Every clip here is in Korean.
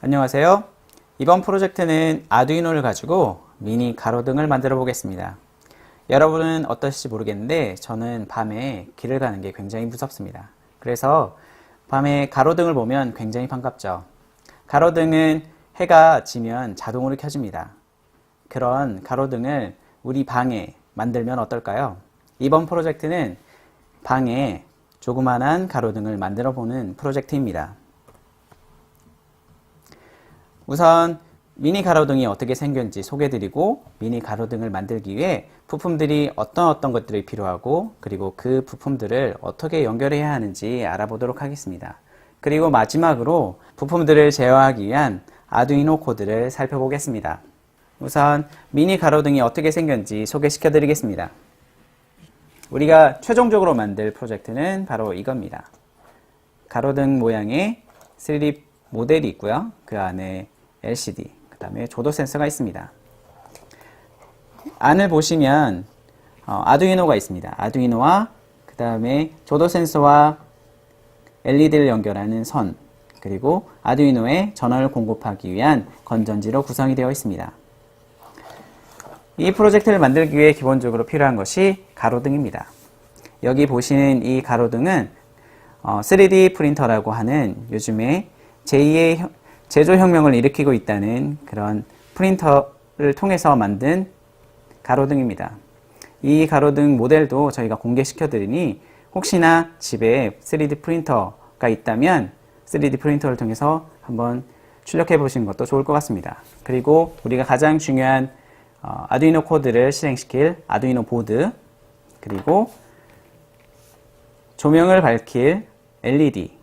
안녕하세요. 이번 프로젝트는 아두이노를 가지고 미니 가로등을 만들어 보겠습니다. 여러분은 어떠실지 모르겠는데 저는 밤에 길을 가는 게 굉장히 무섭습니다. 그래서 밤에 가로등을 보면 굉장히 반갑죠. 가로등은 해가 지면 자동으로 켜집니다. 그런 가로등을 우리 방에 만들면 어떨까요? 이번 프로젝트는 방에 조그만한 가로등을 만들어 보는 프로젝트입니다. 우선 미니 가로등이 어떻게 생겼는지 소개해드리고 미니 가로등을 만들기 위해 부품들이 어떤 것들이 필요하고 그리고 그 부품들을 어떻게 연결해야 하는지 알아보도록 하겠습니다. 그리고 마지막으로 부품들을 제어하기 위한 아두이노 코드를 살펴보겠습니다. 우선 미니 가로등이 어떻게 생겼는지 소개시켜 드리겠습니다. 우리가 최종적으로 만들 프로젝트는 바로 이겁니다. 가로등 모양의 3D 모델이 있고요. 그 안에 LCD, 그 다음에 조도 센서가 있습니다. 안을 보시면 아두이노가 있습니다. 아두이노와 그 다음에 조도 센서와 LED를 연결하는 선, 그리고 아두이노에 전원을 공급하기 위한 건전지로 구성이 되어 있습니다. 이 프로젝트를 만들기 위해 기본적으로 필요한 것이 가로등입니다. 여기 보시는 이 가로등은 3D 프린터라고 하는 요즘에 제2의 제조혁명을 일으키고 있다는 그런 프린터를 통해서 만든 가로등입니다. 이 가로등 모델도 저희가 공개시켜 드리니 혹시나 집에 3D 프린터가 있다면 3D 프린터를 통해서 한번 출력해 보시는 것도 좋을 것 같습니다. 그리고 우리가 가장 중요한 아두이노 코드를 실행시킬 아두이노 보드, 그리고 조명을 밝힐 LED,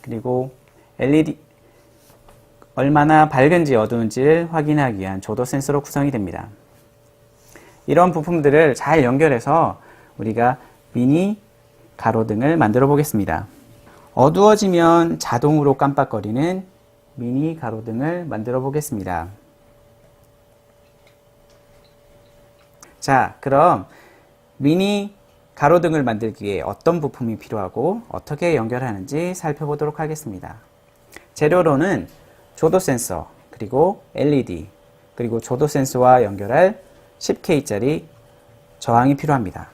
그리고 LED 얼마나 밝은지 어두운지를 확인하기 위한 조도 센서로 구성이 됩니다. 이런 부품들을 잘 연결해서 우리가 미니 가로등을 만들어 보겠습니다. 어두워지면 자동으로 깜빡거리는 미니 가로등을 만들어 보겠습니다. 자, 그럼 미니 가로등을 만들기 위해 어떤 부품이 필요하고 어떻게 연결하는지 살펴보도록 하겠습니다. 재료로는 조도 센서, 그리고 LED, 그리고 조도 센서와 연결할 10K짜리 저항이 필요합니다.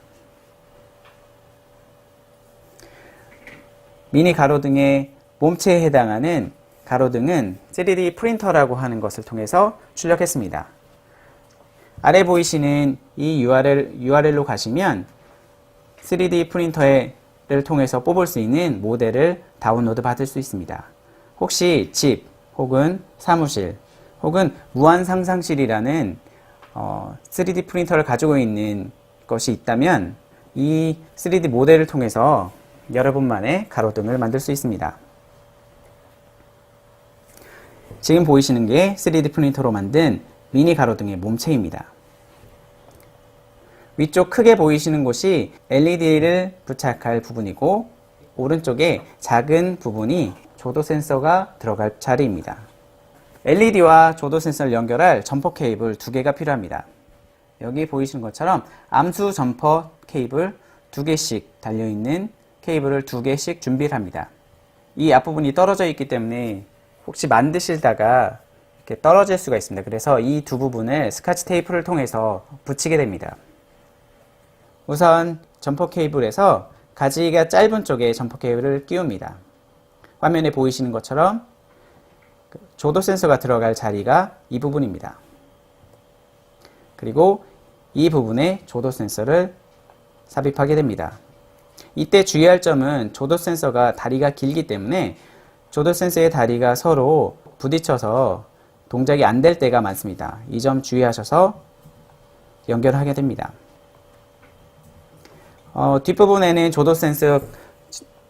미니 가로등의 몸체에 해당하는 가로등은 3D 프린터라고 하는 것을 통해서 출력했습니다. 아래 보이시는 이 URL로 가시면 3D 프린터를 통해서 뽑을 수 있는 모델을 다운로드 받을 수 있습니다. 혹시 집 혹은 사무실 혹은 무한상상실이라는 3D 프린터를 가지고 있는 것이 있다면 이 3D 모델을 통해서 여러분만의 가로등을 만들 수 있습니다. 지금 보이시는 게 3D 프린터로 만든 미니 가로등의 몸체입니다. 위쪽 크게 보이시는 곳이 LED를 부착할 부분이고 오른쪽에 작은 부분이 조도 센서가 들어갈 자리입니다. LED와 조도 센서를 연결할 점퍼 케이블 2개가 필요합니다. 여기 보이시는 것처럼 암수 점퍼 케이블 2개씩 달려있는 케이블을 2개씩 준비를 합니다. 이 앞부분이 떨어져 있기 때문에 혹시 만드시다가 이렇게 떨어질 수가 있습니다. 그래서 이 두 부분을 스카치 테이프를 통해서 붙이게 됩니다. 우선 점퍼 케이블에서 가지가 짧은 쪽에 점퍼 케이블을 끼웁니다. 화면에 보이시는 것처럼 조도 센서가 들어갈 자리가 이 부분입니다. 그리고 이 부분에 조도 센서를 삽입하게 됩니다. 이때 주의할 점은 조도 센서가 다리가 길기 때문에 조도 센서의 다리가 서로 부딪혀서 동작이 안 될 때가 많습니다. 이 점 주의하셔서 연결하게 됩니다. 뒷부분에는 조도 센서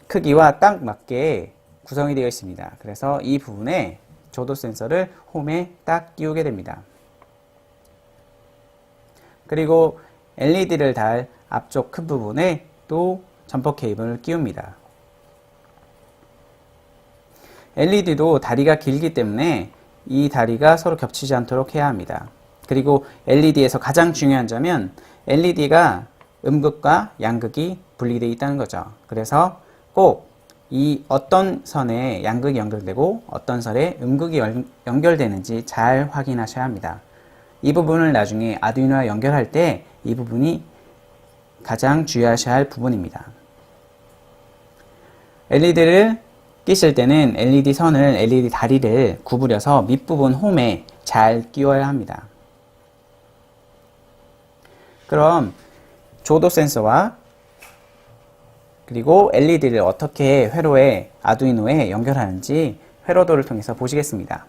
크기와 딱 맞게 구성이 되어 있습니다. 그래서 이 부분에 조도 센서를 홈에 딱 끼우게 됩니다. 그리고 LED를 달 앞쪽 큰 부분에 또 점퍼 케이블을 끼웁니다. LED도 다리가 길기 때문에 이 다리가 서로 겹치지 않도록 해야 합니다. 그리고 LED에서 가장 중요한 점은 LED가 음극과 양극이 분리되어 있다는 거죠. 그래서 꼭 이 어떤 선에 양극이 연결되고 어떤 선에 음극이 연결되는지 잘 확인하셔야 합니다. 이 부분을 나중에 아두이노와 연결할 때 이 부분이 가장 주의하셔야 할 부분입니다. LED를 끼실 때는 LED 선을, LED 다리를 구부려서 밑부분 홈에 잘 끼워야 합니다. 그럼 조도 센서와 그리고 LED를 어떻게 회로에 아두이노에 연결하는지 회로도를 통해서 보시겠습니다.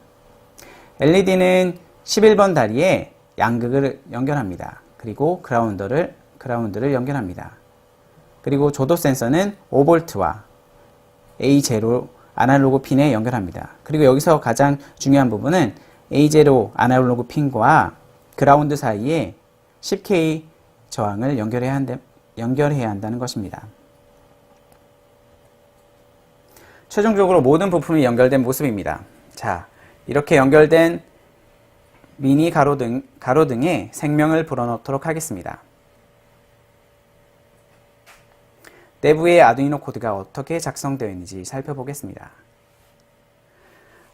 LED는 11번 다리에 양극을 연결합니다. 그리고 그라운드를 연결합니다. 그리고 조도 센서는 5V와 A0 아날로그 핀에 연결합니다. 그리고 여기서 가장 중요한 부분은 A0 아날로그 핀과 그라운드 사이에 10K 저항을 연결해야 한다는 것입니다. 최종적으로 모든 부품이 연결된 모습입니다. 자, 이렇게 연결된 미니 가로등에 생명을 불어넣도록 하겠습니다. 내부의 아두이노 코드가 어떻게 작성되어 있는지 살펴보겠습니다.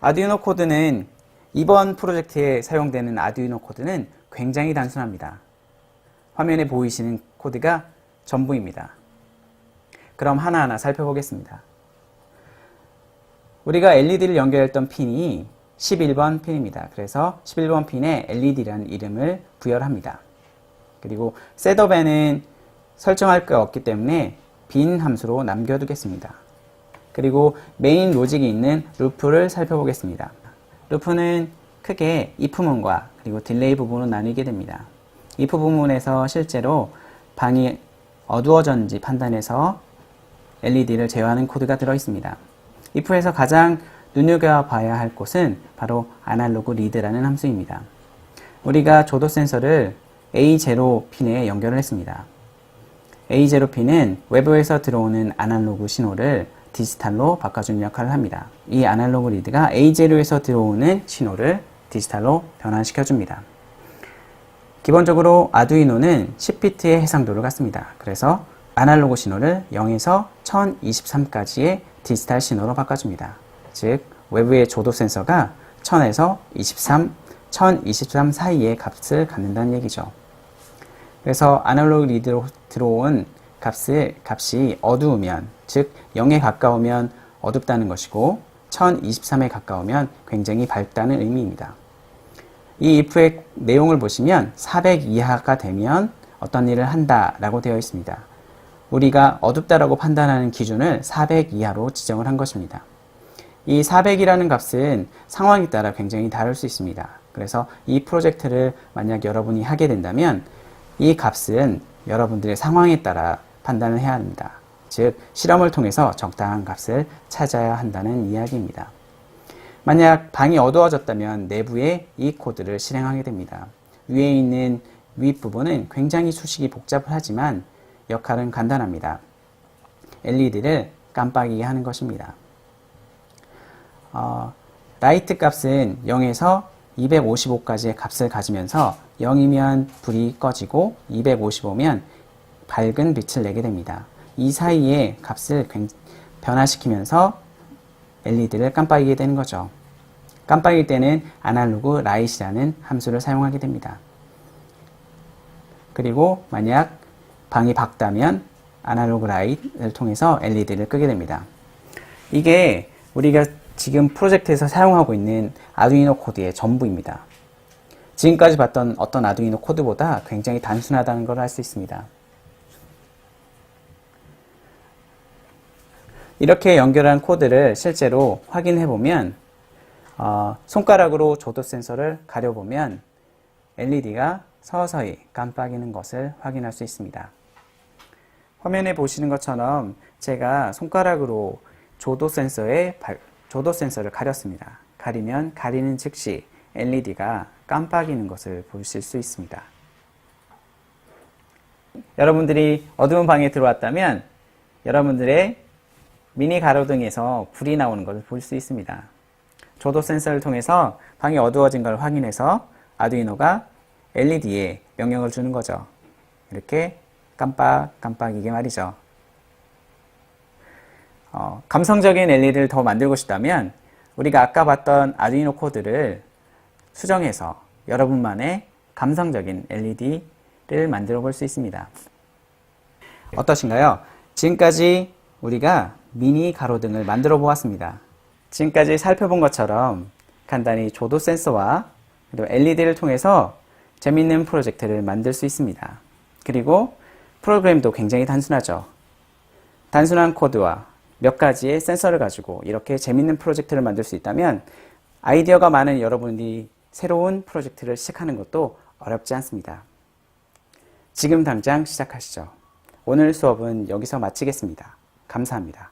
아두이노 코드는 이번 프로젝트에 사용되는 아두이노 코드는 굉장히 단순합니다. 화면에 보이시는 코드가 전부입니다. 그럼 하나하나 살펴보겠습니다. 우리가 LED를 연결했던 핀이 11번 핀입니다. 그래서 11번 핀에 LED라는 이름을 부여합니다. 그리고 셋업에는 설정할 게 없기 때문에 빈 함수로 남겨두겠습니다. 그리고 메인 로직이 있는 루프를 살펴보겠습니다. 루프는 크게 if 부분과 그리고 딜레이 부분으로 나뉘게 됩니다. if 부분에서 실제로 방이 어두워졌는지 판단해서 LED를 제어하는 코드가 들어있습니다. if에서 가장 눈여겨봐야 할 곳은 바로 아날로그 리드라는 함수입니다. 우리가 조도 센서를 A0 핀에 연결을 했습니다. A0 핀은 외부에서 들어오는 아날로그 신호를 디지털로 바꿔주는 역할을 합니다. 이 아날로그 리드가 A0에서 들어오는 신호를 디지털로 변환시켜줍니다. 기본적으로 아두이노는 10비트의 해상도를 갖습니다. 그래서 아날로그 신호를 0에서 1023까지의 디지털 신호로 바꿔줍니다. 즉 외부의 조도 센서가 1000에서 1023 사이의 값을 갖는다는 얘기죠. 그래서 아날로그 리드로 들어온 값이 어두우면, 즉 0에 가까우면 어둡다는 것이고 1023에 가까우면 굉장히 밝다는 의미입니다. 이 if의 내용을 보시면 400 이하가 되면 어떤 일을 한다라고 되어 있습니다. 우리가 어둡다라고 판단하는 기준을 400 이하로 지정을 한 것입니다. 이 400이라는 값은 상황에 따라 굉장히 다를 수 있습니다. 그래서 이 프로젝트를 만약 여러분이 하게 된다면 이 값은 여러분들의 상황에 따라 판단을 해야 합니다. 즉 실험을 통해서 적당한 값을 찾아야 한다는 이야기입니다. 만약 방이 어두워졌다면 내부에 이 코드를 실행하게 됩니다. 위에 있는 윗부분은 굉장히 수식이 복잡하지만 역할은 간단합니다. LED를 깜빡이게 하는 것입니다. 라이트 값은 0에서 255까지의 값을 가지면서 0이면 불이 꺼지고 255면 밝은 빛을 내게 됩니다. 이 사이에 값을 변화시키면서 LED를 깜빡이게 되는 거죠. 깜빡일 때는 아날로그 라이트라는 함수를 사용하게 됩니다. 그리고 만약 방이 밝다면 아날로그 라이트를 통해서 LED를 끄게 됩니다. 이게 우리가 지금 프로젝트에서 사용하고 있는 아두이노 코드의 전부입니다. 지금까지 봤던 어떤 아두이노 코드보다 굉장히 단순하다는 걸 알 수 있습니다. 이렇게 연결한 코드를 실제로 확인해 보면 손가락으로 조도 센서를 가려보면 LED가 서서히 깜빡이는 것을 확인할 수 있습니다. 화면에 보시는 것처럼 제가 손가락으로 조도 센서를 가렸습니다. 가리면 가리는 즉시 LED가 깜빡이는 것을 보실 수 있습니다. 여러분들이 어두운 방에 들어왔다면 여러분들의 미니 가로등에서 불이 나오는 것을 볼 수 있습니다. 조도 센서를 통해서 방이 어두워진 걸 확인해서 아두이노가 LED에 명령을 주는 거죠. 이렇게 깜빡이게 말이죠. 감성적인 LED를 더 만들고 싶다면 우리가 아까 봤던 아두이노 코드를 수정해서 여러분만의 감성적인 LED를 만들어 볼 수 있습니다. 어떠신가요? 지금까지 우리가 미니 가로등을 만들어 보았습니다. 지금까지 살펴본 것처럼 간단히 조도 센서와 그리고 LED를 통해서 재밌는 프로젝트를 만들 수 있습니다. 그리고 프로그램도 굉장히 단순하죠. 단순한 코드와 몇 가지의 센서를 가지고 이렇게 재밌는 프로젝트를 만들 수 있다면 아이디어가 많은 여러분이 새로운 프로젝트를 시작하는 것도 어렵지 않습니다. 지금 당장 시작하시죠. 오늘 수업은 여기서 마치겠습니다. 감사합니다.